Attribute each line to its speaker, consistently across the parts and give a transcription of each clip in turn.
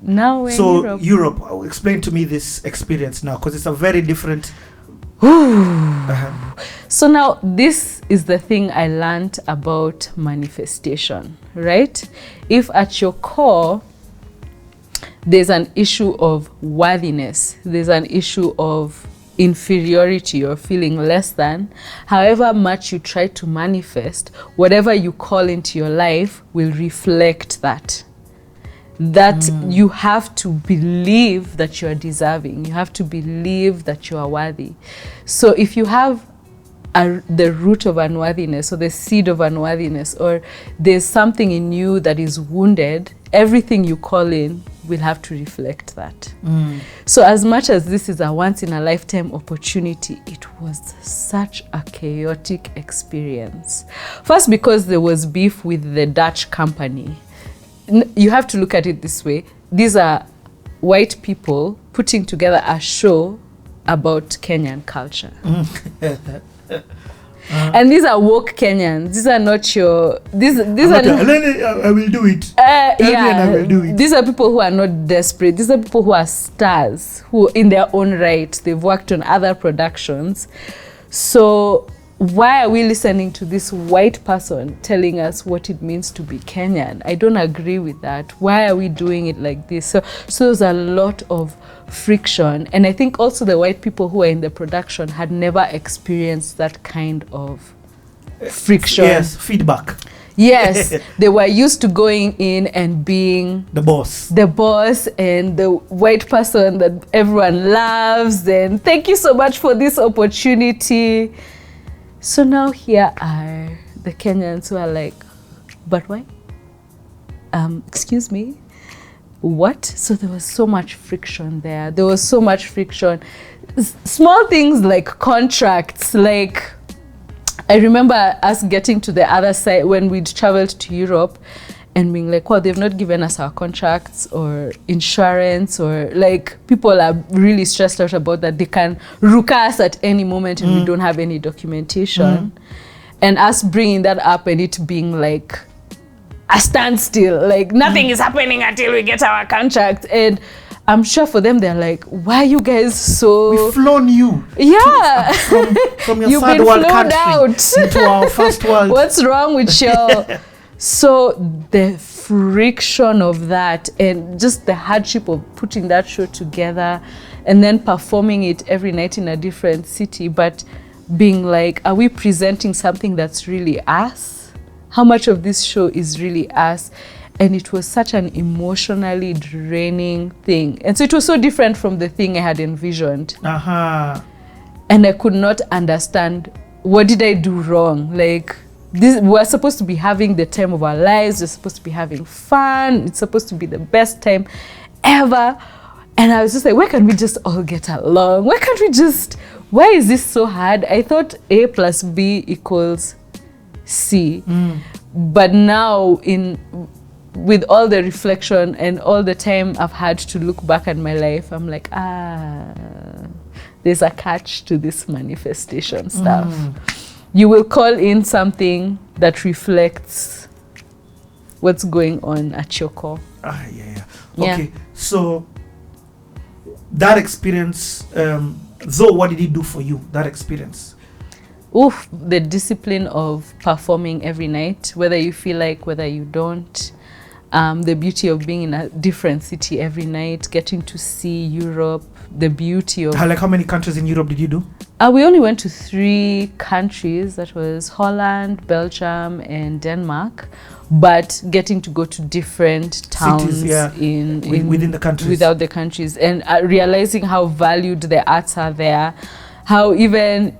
Speaker 1: Now we're
Speaker 2: so
Speaker 1: in Europe.
Speaker 2: Europe, explain to me this experience now, because it's a very different.
Speaker 1: So now this is the thing I learned about manifestation, right? If at your core there's an issue of worthiness, there's an issue of inferiority or feeling less than, however much you try to manifest, whatever you call into your life will reflect that. You have to believe that you are deserving. You have to believe that you are worthy. So if you have the root of unworthiness or the seed of unworthiness, or there's something in you that is wounded, everything you call in will have to reflect that. So as much as this is a once in a lifetime opportunity, it was such a chaotic experience. First, because there was beef with the Dutch company. You have to look at it this way. These are white people putting together a show about Kenyan culture. And these are woke Kenyans. These are not your... These are not,
Speaker 2: I will do it. I will do it.
Speaker 1: These are people who are not desperate. These are people who are stars, who in their own right, they've worked on other productions. So why are we listening to this white person telling us what it means to be Kenyan? I don't agree with that. Why are we doing it like this? So there's a lot of friction. And I think also the white people who are in the production had never experienced that kind of friction.
Speaker 2: Yes, feedback.
Speaker 1: Yes, they were used to going in and being
Speaker 2: the boss
Speaker 1: and the white person that everyone loves. And thank you so much for this opportunity. So now here are the Kenyans who are like, but why? Excuse me, what? So there was so much friction there. There was so much friction. Small things like contracts, like I remember us getting to the other side when we'd traveled to Europe and being like, well, they've not given us our contracts or insurance, or like people are really stressed out about that. They can rook us at any moment and we don't have any documentation. And us bringing that up and it being like a standstill, like nothing is happening until we get our contract. And I'm sure for them, they're like, why are you guys so...
Speaker 2: We've flown you from your third world country into our first world.
Speaker 1: What's wrong with you? So the friction of that and just the hardship of putting that show together and then performing it every night in a different city, but being like, are we presenting something that's really us? How much of this show is really us? And it was such an emotionally draining thing. And so it was so different from the thing I had envisioned. And I could not understand, what did I do wrong? Like, we're supposed to be having the time of our lives. We're supposed to be having fun. It's supposed to be the best time ever. And I was just like, why can't we just all get along? Why can't we just, why is this so hard? I thought A plus B equals C. But now with all the reflection and all the time I've had to look back at my life, I'm like, there's a catch to this manifestation stuff. You will call in something that reflects what's going on at your core.
Speaker 2: Okay, so that experience, though, what did it do for you, that experience?
Speaker 1: The discipline of performing every night, whether you feel like, whether you don't. The beauty of being in a different city every night, getting to see Europe, the beauty of...
Speaker 2: How many countries in Europe did you do?
Speaker 1: We only went to 3 countries. That was Holland, Belgium, and Denmark. But getting to go to different towns cities,
Speaker 2: within the countries.
Speaker 1: Without the countries. And realizing how valued the arts are there. How even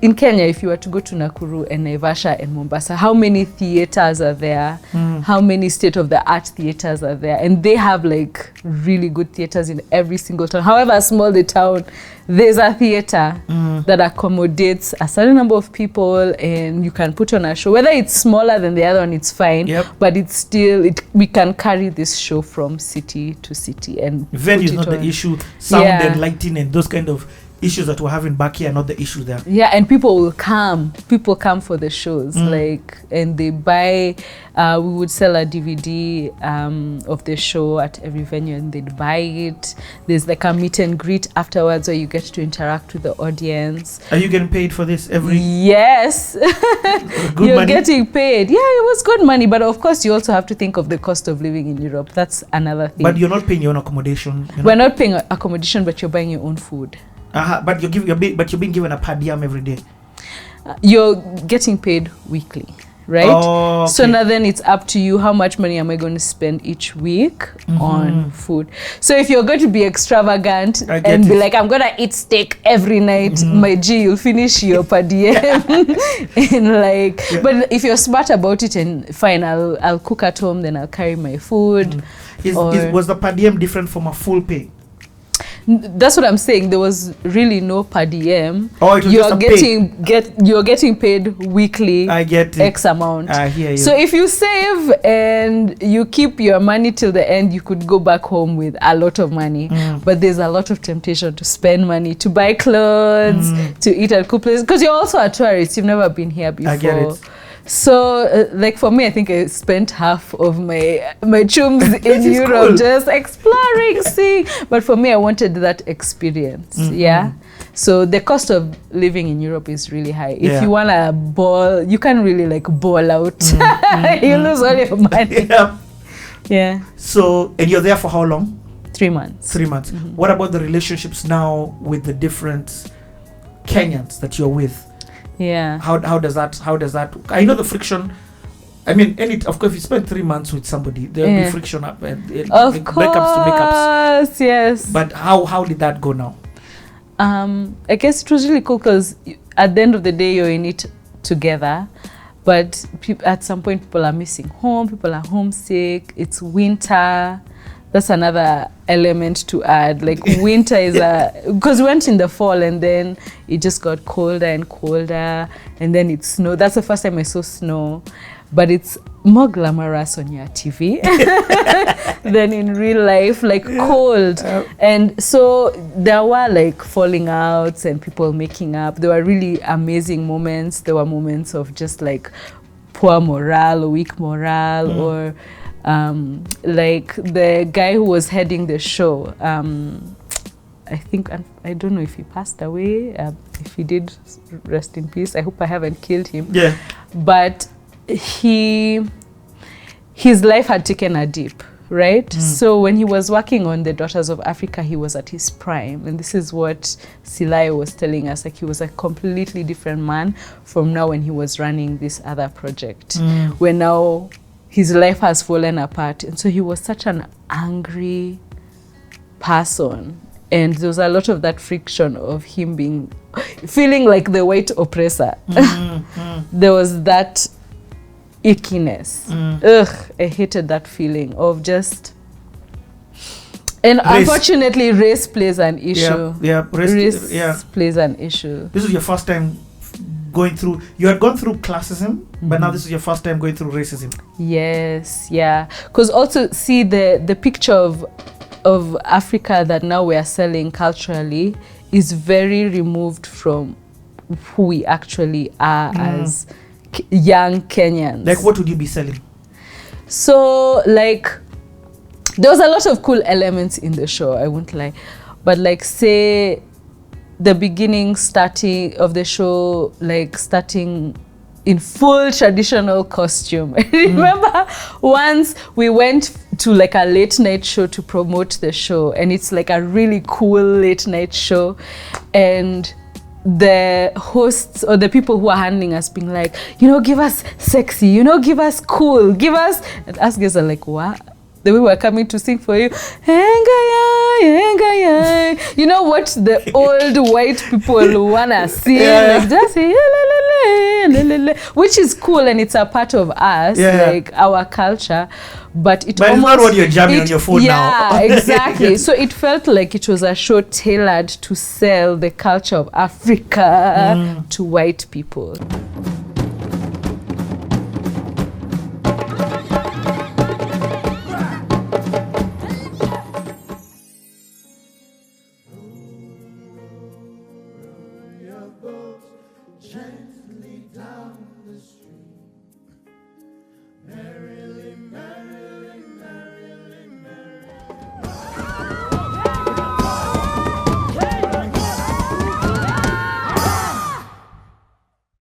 Speaker 1: in Kenya, if you were to go to Nakuru and Naivasha and Mombasa, how many theaters are there? How many state-of-the-art theaters are there? And they have like really good theaters in every single town. However small the town, there's a theater that accommodates a certain number of people and you can put on a show. Whether it's smaller than the other one, it's fine. But it's still, we can carry this show from city to city. And
Speaker 2: venue is not the issue. Sound and lighting and those kind of issues that we're having back here are not the issue there.
Speaker 1: Yeah, and people will come. People come for the shows, like, and they buy. We would sell a DVD of the show at every venue, and they'd buy it. There's like a meet and greet afterwards, where you get to interact with the audience.
Speaker 2: Are you getting paid for this every?
Speaker 1: Yes,
Speaker 2: Good
Speaker 1: you're
Speaker 2: money?
Speaker 1: getting paid. Yeah, it was good money, but of course, you also have to think of the cost of living in Europe. That's another thing.
Speaker 2: But you're not paying your own accommodation.
Speaker 1: We're not paying accommodation, but you're buying your own food.
Speaker 2: But you're being given a per diem every day.
Speaker 1: You're getting paid weekly, right?
Speaker 2: Oh, okay.
Speaker 1: So now then it's up to you, how much money am I going to spend each week on food. So if you're going to be extravagant and be like, I'm going to eat steak every night, my G, you'll finish your per diem. And like, but if you're smart about it, and fine, I'll cook at home, then I'll carry my food.
Speaker 2: Was the per diem different from a full pay?
Speaker 1: That's what I'm saying. There was really no per diem.
Speaker 2: Oh, it was
Speaker 1: you're getting paid weekly.
Speaker 2: I get it.
Speaker 1: X amount.
Speaker 2: I hear you.
Speaker 1: So if you save and you keep your money till the end, you could go back home with a lot of money. But there's a lot of temptation to spend money, to buy clothes, to eat at cool places, because you're also a tourist. You've never been here before.
Speaker 2: I get it.
Speaker 1: So, like for me, I think I spent half of my chums in Europe
Speaker 2: cool.
Speaker 1: just exploring, seeing. But for me, I wanted that experience. Yeah. So the cost of living in Europe is really high. If you wanna ball, you can't really like ball out. You lose all your money. Yeah.
Speaker 2: So, and you're there for how long?
Speaker 1: 3 months.
Speaker 2: 3 months. What about the relationships now with the different Kenyans that you're with?
Speaker 1: Yeah.
Speaker 2: How does that? I know the friction. I mean, of course, if you spend 3 months with somebody, there'll be friction up and
Speaker 1: of course,
Speaker 2: breakups to makeups.
Speaker 1: Yes.
Speaker 2: But how did that go now?
Speaker 1: I guess it was really cool because at the end of the day, you're in it together. But at some point, people are missing home. People are homesick. It's winter. That's another element to add. Like winter is because we went in the fall and then it just got colder and colder, and then it snowed. That's the first time I saw snow, but it's more glamorous on your TV than in real life, like cold. And so there were like falling outs and people making up. There were really amazing moments. There were moments of just like poor morale, weak morale, or like the guy who was heading the show, I think, I don't know if he passed away. If he did, rest in peace. I hope I haven't killed him.
Speaker 2: Yeah.
Speaker 1: But his life had taken a dip, right? So when he was working on The Daughters of Africa, he was at his prime. And this is what Silai was telling us. Like, he was a completely different man from now when he was running this other project. Where now his life has fallen apart. And so he was such an angry person. And there was a lot of that friction of him feeling like the white oppressor. There was that ickiness. Ugh, I hated that feeling of just... And unfortunately, race plays an issue. Race plays an issue.
Speaker 2: This is your first time going through, you had gone through classism, but now this is your first time going through racism.
Speaker 1: Yes, yeah. Because also, see, the picture of Africa that now we are selling culturally is very removed from who we actually are as young Kenyans.
Speaker 2: Like, what would you be selling?
Speaker 1: So, like, there was a lot of cool elements in the show, I won't lie. But, like, say, the beginning starting of the show, like starting in full traditional costume. I remember once we went to like a late night show to promote the show, and it's like a really cool late night show, and the hosts or the people who are handling us being like, give us sexy, give us cool, give us, and us guys are like, what? The way we're coming to sing for you, you know what the old white people wanna sing, like just say, which is cool and it's a part of us, like our culture, but
Speaker 2: it's not what you're jamming on your phone now.
Speaker 1: Yeah, exactly. So it felt like it was a show tailored to sell the culture of Africa to white people.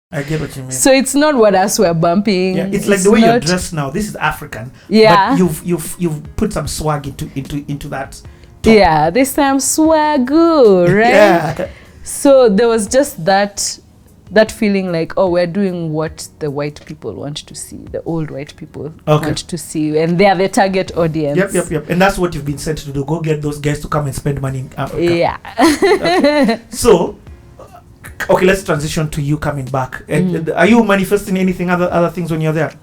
Speaker 2: I get what you mean.
Speaker 1: So it's not what us were bumping.
Speaker 2: Yeah, it's like the way you're dressed now. This is African.
Speaker 1: Yeah.
Speaker 2: But you've put some swag into that. Top.
Speaker 1: Yeah, there's some swagoo, right?
Speaker 2: Yeah.
Speaker 1: So there was just that feeling like, oh, we're doing what the white people want to see, the old white people want to see, and they are the target audience.
Speaker 2: Yep. And that's what you've been sent to do. Go get those guys to come and spend money in Africa.
Speaker 1: Yeah.
Speaker 2: Okay. So, okay, let's transition to you coming back. And are you manifesting anything other things when you're there?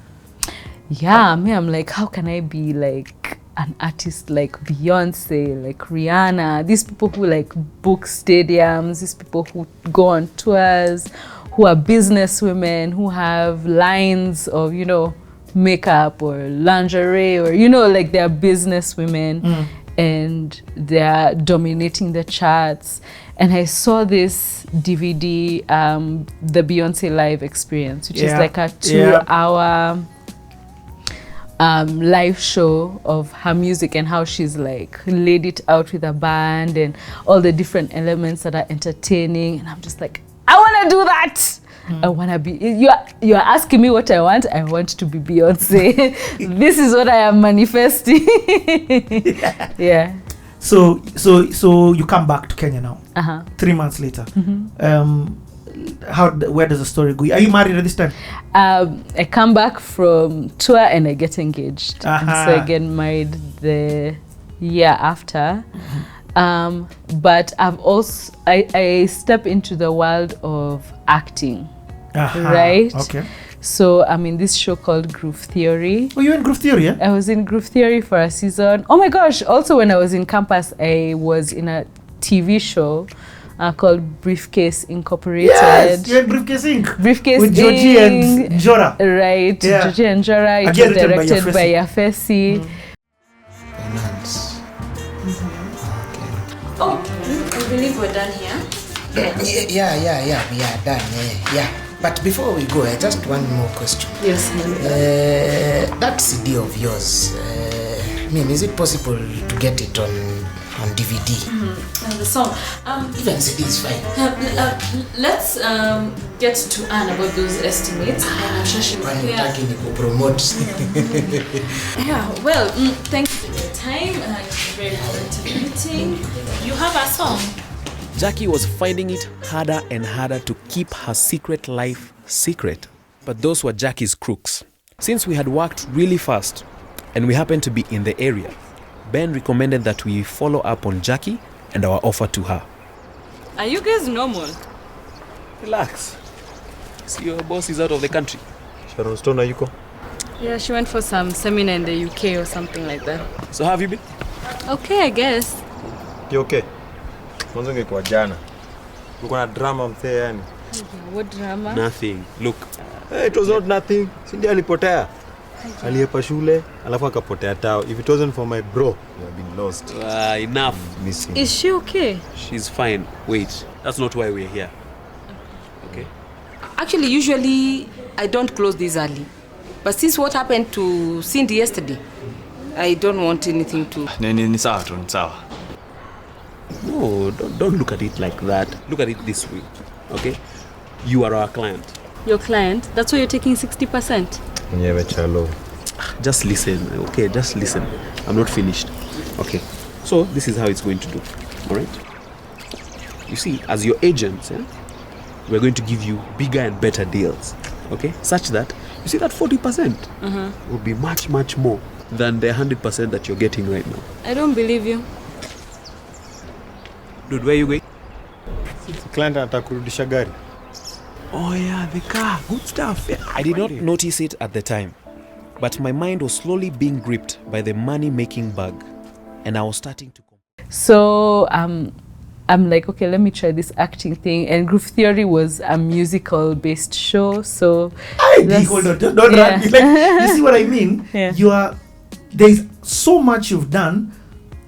Speaker 1: Yeah, me, I'm like, how can I be like an artist like Beyonce, like Rihanna, these people who like book stadiums, these people who go on tours, who are business women, who have lines of, you know, makeup or lingerie, or, you know, like they're business women and they're dominating the charts. And I saw this DVD, the Beyonce Live Experience, which is like a 2-hour live show of her music and how she's like laid it out with a band and all the different elements that are entertaining. And I'm just like, I want to do that. I want to be, you're asking me what I want to be Beyonce. This is what I am manifesting. Yeah. So
Speaker 2: you come back to Kenya now. 3 months later. Where does the story go? Are you married at this time?
Speaker 1: I come back from tour and I get engaged. And so I get married the year after. But I've also I step into the world of acting. Right?
Speaker 2: Okay.
Speaker 1: So I'm in this show called Groove Theory.
Speaker 2: Oh, you're in Groove Theory, yeah?
Speaker 1: I was in Groove Theory for a season. Oh my gosh, also when I was in campus, I was in a TV show called Briefcase Incorporated.
Speaker 2: Yes, you're in Briefcase Inc.
Speaker 1: Briefcase
Speaker 2: with Georgie and Njora.
Speaker 1: Right, yeah. Georgie and Njora. It was directed by Yafesi.
Speaker 3: Finance.
Speaker 1: Okay. Oh, I believe we're done here.
Speaker 3: Yeah, we are done. Yeah. But before we go, just one more question.
Speaker 1: Yes,
Speaker 3: that CD of yours, is it possible to get it on DVD?
Speaker 1: The song.
Speaker 3: Even CD is fine.
Speaker 1: Let's get to Anne about those estimates. I'm sure she
Speaker 3: will promote.
Speaker 1: Yeah, well, thank you for your time. Very productive meeting. You have a song.
Speaker 4: Jackie was finding it harder and harder to keep her secret life secret. But those were Jackie's crooks. Since we had worked really fast and we happened to be in the area, Ben recommended that we follow up on Jackie and our offer to her.
Speaker 5: Are you guys normal?
Speaker 4: Relax. See, your boss is out of the country.
Speaker 6: Sharon Stone, yuko?
Speaker 5: Yeah, she went for some seminar in the UK or something like that.
Speaker 4: So how have you been?
Speaker 5: Okay, I guess.
Speaker 6: You okay? Mwanzo ngekuwa jana. Uko na drama mzee yani.
Speaker 5: What drama?
Speaker 4: Nothing. Look.
Speaker 6: Hey, it was not nothing. Sindi alipotea. Aliepa shule, alafu akapotea tao. If it wasn't for my bro, you have been lost.
Speaker 4: Enough.
Speaker 6: Missing.
Speaker 5: Is she okay?
Speaker 4: She's fine. Wait, that's not why we're here. Okay?
Speaker 7: Actually, usually I don't close this early. But since what happened to Cindy yesterday, I don't want anything to...
Speaker 6: Ni sawa.
Speaker 4: No, don't look at it like that. Look at it this way, okay? You are our client.
Speaker 5: Your client? That's why you're taking 60%?
Speaker 6: Mwenyewe chalo.
Speaker 4: Just listen, okay? Just listen. I'm not finished. Okay. So, this is how it's going to do, all right? You see, as your agents, we're going to give you bigger and better deals, okay? Such that, you see that 40% will be much, much more than the 100% that you're getting right now.
Speaker 5: I don't believe you.
Speaker 4: Dude, where are you going?
Speaker 6: The client atakurudisha gari.
Speaker 4: Oh yeah, the car. Good stuff. Yeah, I did not notice it at the time, but my mind was slowly being gripped by the money-making bug, and I was starting to...
Speaker 1: So I'm like, okay, let me try this acting thing. And Groove Theory was a musical-based show, so...
Speaker 2: Hold on, don't run. Like, you see what I mean?
Speaker 1: Yeah.
Speaker 2: There's so much you've done,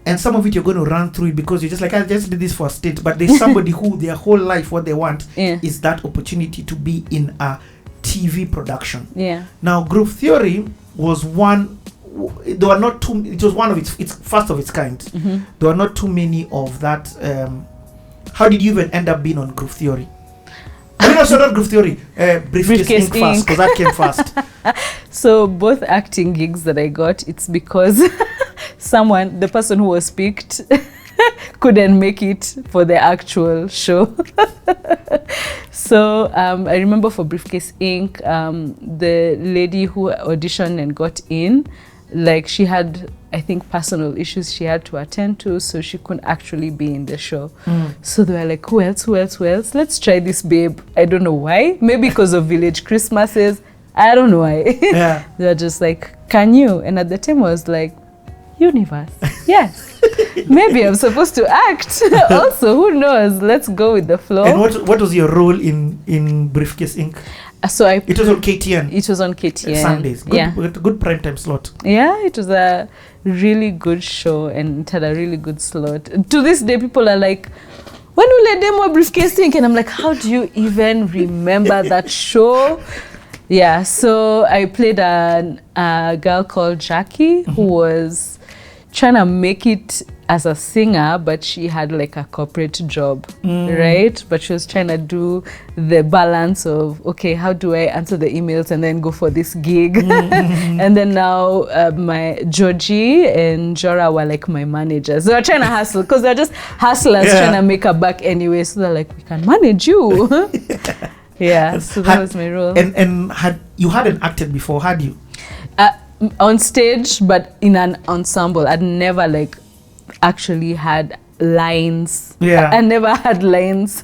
Speaker 2: and some of it you're going to run through it because you're just like, I just did this for a stint. But there's somebody who their whole life what they want is that opportunity to be in a TV production. Now group theory was one. There were not too. It was one of its first of its kind. There were not too many of that. How did you even end up being on group theory? I mean, also not group theory. Briefcase Inc. first, because that came first.
Speaker 1: So both acting gigs that I got, it's because the person who was picked, couldn't make it for the actual show. So I remember for Briefcase Inc., the lady who auditioned and got in, like she had, I think, personal issues she had to attend to, so she couldn't actually be in the show. So they were like, who else? Let's try this babe. I don't know why. Maybe because of Village Christmases. I don't know why.
Speaker 2: Yeah.
Speaker 1: They were just like, can you? And at the time I was like, universe. Yes. Maybe I'm supposed to act. Also, who knows? Let's go with the flow.
Speaker 2: And what was your role in Briefcase Inc.?
Speaker 1: So
Speaker 2: it was on KTN.
Speaker 1: It was on KTN.
Speaker 2: Sundays. Good prime time slot.
Speaker 1: Yeah, it was a really good show and it had a really good slot. To this day, people are like, when will a demo Briefcase Inc? And I'm like, how do you even remember that show? Yeah, so I played a girl called Jackie who was trying to make it as a singer, but she had like a corporate job, right? But she was trying to do the balance of, okay, how do I answer the emails and then go for this gig? And then now my Georgie and Jora were like my managers. They were trying to hustle because they're just hustlers trying to make a buck anyway. So they're like, we can manage you. So that was my role.
Speaker 2: And you hadn't acted before, had you?
Speaker 1: On stage, but in an ensemble. I'd never like actually had lines. I never had lines.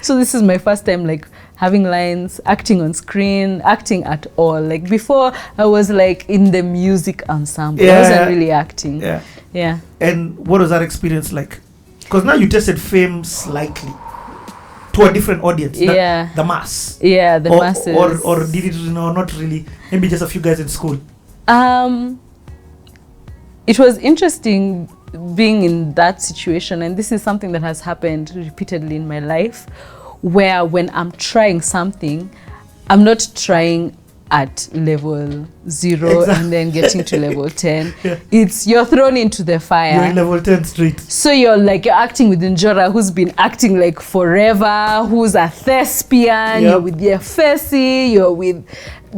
Speaker 1: So this is my first time like having lines, acting on screen, acting at all. Like before I was like in the music ensemble. I wasn't really acting.
Speaker 2: And what was that experience like? Because now you tested fame slightly to a different audience. The mass.
Speaker 1: The masses.
Speaker 2: Or did it, not really, maybe just a few guys in school?
Speaker 1: It was interesting being in that situation, and this is something that has happened repeatedly in my life, where when I'm trying something, I'm not trying at level 0 and then getting to level 10. It's you're thrown into the fire.
Speaker 2: You're in level 10 straight.
Speaker 1: So you're acting with Njora, who's been acting like forever, who's a thespian. You're with Yefesi, you're with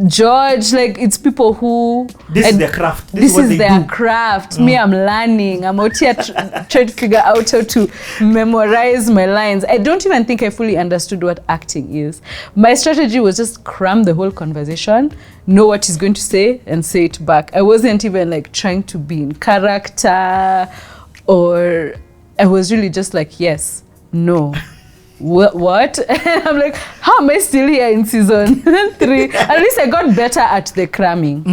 Speaker 1: George. Like it's people who
Speaker 2: this is their craft.
Speaker 1: This is their craft. Me, I'm learning. I'm out here trying to figure out how to memorize my lines. I don't even think I fully understood what acting is. My strategy was just cram the whole conversation, know what he's going to say, and say it back. I wasn't even like trying to be in character, or I was really just like, yes, no. What? And I'm like, how am I still here in season 3? At least I got better at the cramming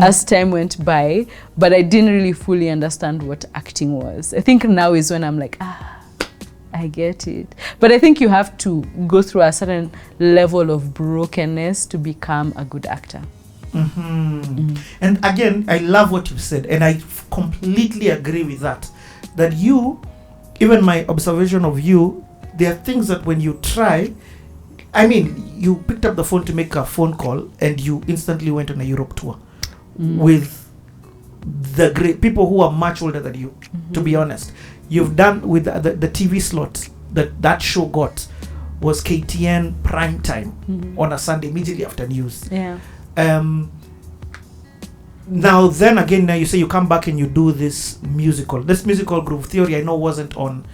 Speaker 1: as time went by, but I didn't really fully understand what acting was. I think now is when I'm like, I get it. But I think you have to go through a certain level of brokenness to become a good actor.
Speaker 2: And again, I love what you said, and I completely agree with that. That you, even my observation of you, there are things that when you try, I mean, you picked up the phone to make a phone call and you instantly went on a Europe tour with the great people who are much older than you, to be honest. You've done with the TV slot that show got was KTN prime time on a Sunday immediately after news. Now then again, now you say you come back and you do this musical. This musical Group Theory, I know wasn't on.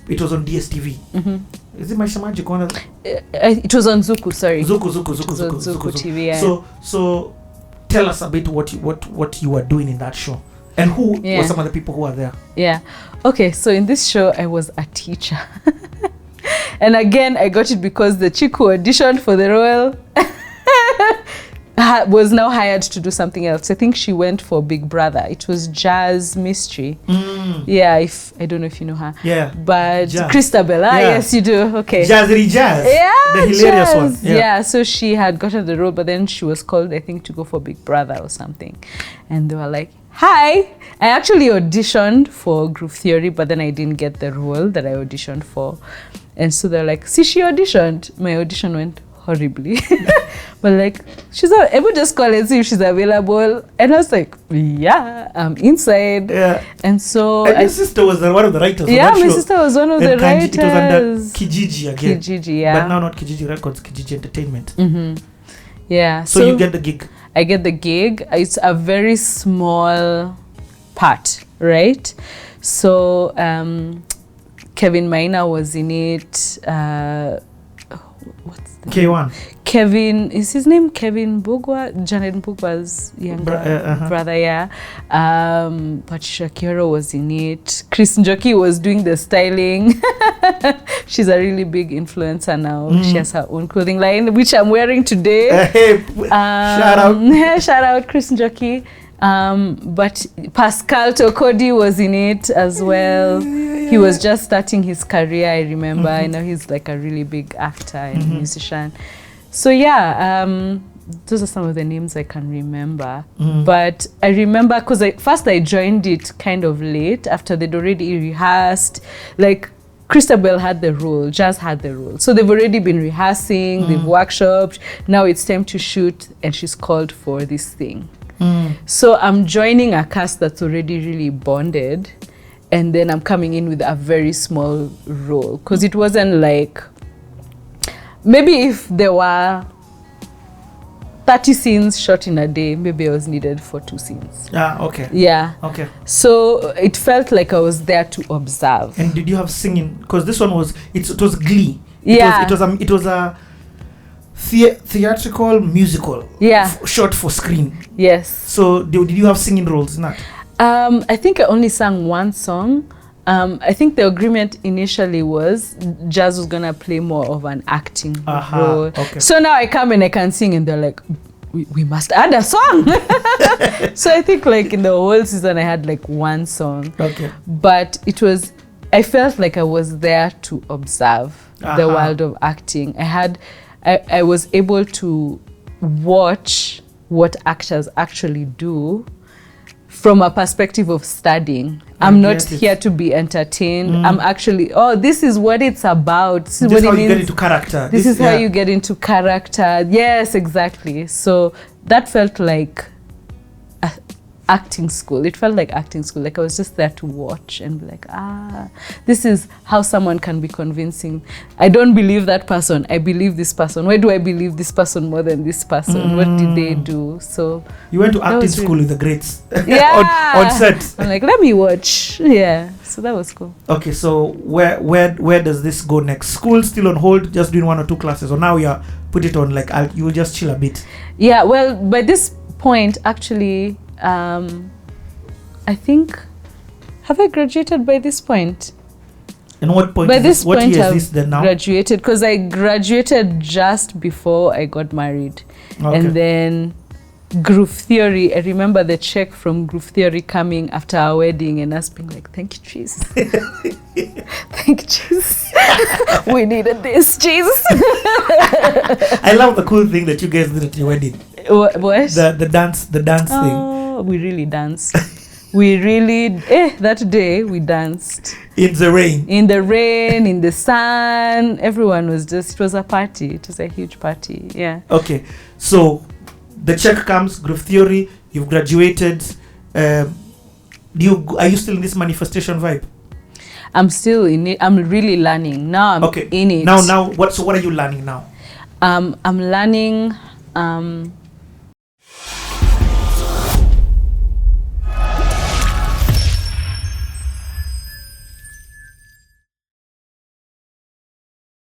Speaker 2: It was on DSTV. Is it Maisha Magic one?
Speaker 1: It was on Zuku. Sorry.
Speaker 2: Zuku
Speaker 1: TV. Yeah.
Speaker 2: So tell us a bit what you were doing in that show, and who were some of the people who were there.
Speaker 1: Yeah. Okay. So in this show, I was a teacher, and again, I got it because the chick who auditioned for the role was now hired to do something else. I think she went for Big Brother. It was Jazz Mystery. Yeah, I don't know if you know her.
Speaker 2: Yeah.
Speaker 1: But Christabel, yes you do. Okay.
Speaker 2: Jazzy Jazz.
Speaker 1: Yeah.
Speaker 2: The hilarious one.
Speaker 1: Yeah, so she had gotten the role, but then she was called, I think, to go for Big Brother or something. And they were like, hi. I actually auditioned for Group Theory, but then I didn't get the role that I auditioned for. And so they're like, see, she auditioned. My audition went horribly. But like, we'll just call and see if she's available. And I was like, yeah, I'm inside.
Speaker 2: Yeah.
Speaker 1: And so...
Speaker 2: And your sister was one of the writers.
Speaker 1: Yeah, my sister was one of the writers.
Speaker 2: It was under Kijiji again.
Speaker 1: Kijiji, yeah.
Speaker 2: But now not Kijiji Records, Kijiji Entertainment.
Speaker 1: Mm-hmm. Yeah.
Speaker 2: So you get the gig.
Speaker 1: I get the gig. It's a very small part, right? So Kevin Maina was in it. What's the
Speaker 2: K1.
Speaker 1: Kevin, is his name Kevin Bugwa? Janet Bugwa's younger brother, yeah. Patricia Kioro was in it. Chris Njoki was doing the styling. She's a really big influencer now. She has her own clothing line, which I'm wearing today.
Speaker 2: Shout out.
Speaker 1: Shout out Chris Njoki. But Pascal Tokodi was in it as well. He was just starting his career, I remember. I know he's like a really big actor and musician. So yeah, those are some of the names I can remember. But I remember because first I joined it kind of late after they'd already rehearsed. Like Christabel had the role, Jazz had the role. So they've already been rehearsing, they've workshopped. Now it's time to shoot and she's called for this thing. So I'm joining a cast that's already really bonded, and then I'm coming in with a very small role because it wasn't like, maybe if there were 30 scenes shot in a day, maybe I was needed for 2 scenes.
Speaker 2: Okay.
Speaker 1: Yeah.
Speaker 2: Okay.
Speaker 1: So it felt like I was there to observe.
Speaker 2: And did you have singing? Because this one was, it was Glee.
Speaker 1: Yeah.
Speaker 2: It was a theatrical musical.
Speaker 1: Yeah.
Speaker 2: Short for screen.
Speaker 1: Yes.
Speaker 2: So did you have singing roles in that?
Speaker 1: I think I only sang one song. I think the agreement initially was Jazz was gonna play more of an acting role.
Speaker 2: Okay.
Speaker 1: So now I come and I can sing, and they're like, we must add a song. So I think like in the whole season I had like one song.
Speaker 2: Okay.
Speaker 1: But I felt like I was there to observe the world of acting. I was able to watch what actors actually do from a perspective of studying. I'm not here to be entertained. I'm actually, this is what it's about. This is what it means.
Speaker 2: Get into character.
Speaker 1: This is how you get into character. Yes, exactly. So that felt like acting school. It felt like acting school. Like I was just there to watch and be like, this is how someone can be convincing. I don't believe that person. I believe this person. Why do I believe this person more than this person? What did they do? So
Speaker 2: you went to acting school with the greats.
Speaker 1: Yeah.
Speaker 2: on set.
Speaker 1: I'm like, let me watch. Yeah. So that was cool.
Speaker 2: Okay, so where does this go next? School still on hold, just doing 1 or 2 classes, or now you put it on like you will just chill a bit?
Speaker 1: Yeah, well, by this point, actually, I think, have I graduated by this point?
Speaker 2: And what point?
Speaker 1: By this
Speaker 2: what
Speaker 1: point,
Speaker 2: year
Speaker 1: I've
Speaker 2: is this then now?
Speaker 1: graduated because I graduated just before I got married.
Speaker 2: Okay.
Speaker 1: And then Group Theory, I remember the check from Group Theory coming after our wedding and us being like, thank you, Jesus. Thank you, Jesus. We needed this, Jesus.
Speaker 2: I love the cool thing that you guys did at your wedding.
Speaker 1: What?
Speaker 2: The dance thing.
Speaker 1: Oh, we really danced. We really, that day we danced.
Speaker 2: In the rain.
Speaker 1: In the rain, in the sun. Everyone was it was a party. It was a huge party. Yeah.
Speaker 2: Okay. So the check comes, Group Theory, you've graduated. Are you still in this manifestation vibe?
Speaker 1: I'm still in it. I'm really learning. Now I'm in it.
Speaker 2: Now what are you learning now?
Speaker 1: I'm learning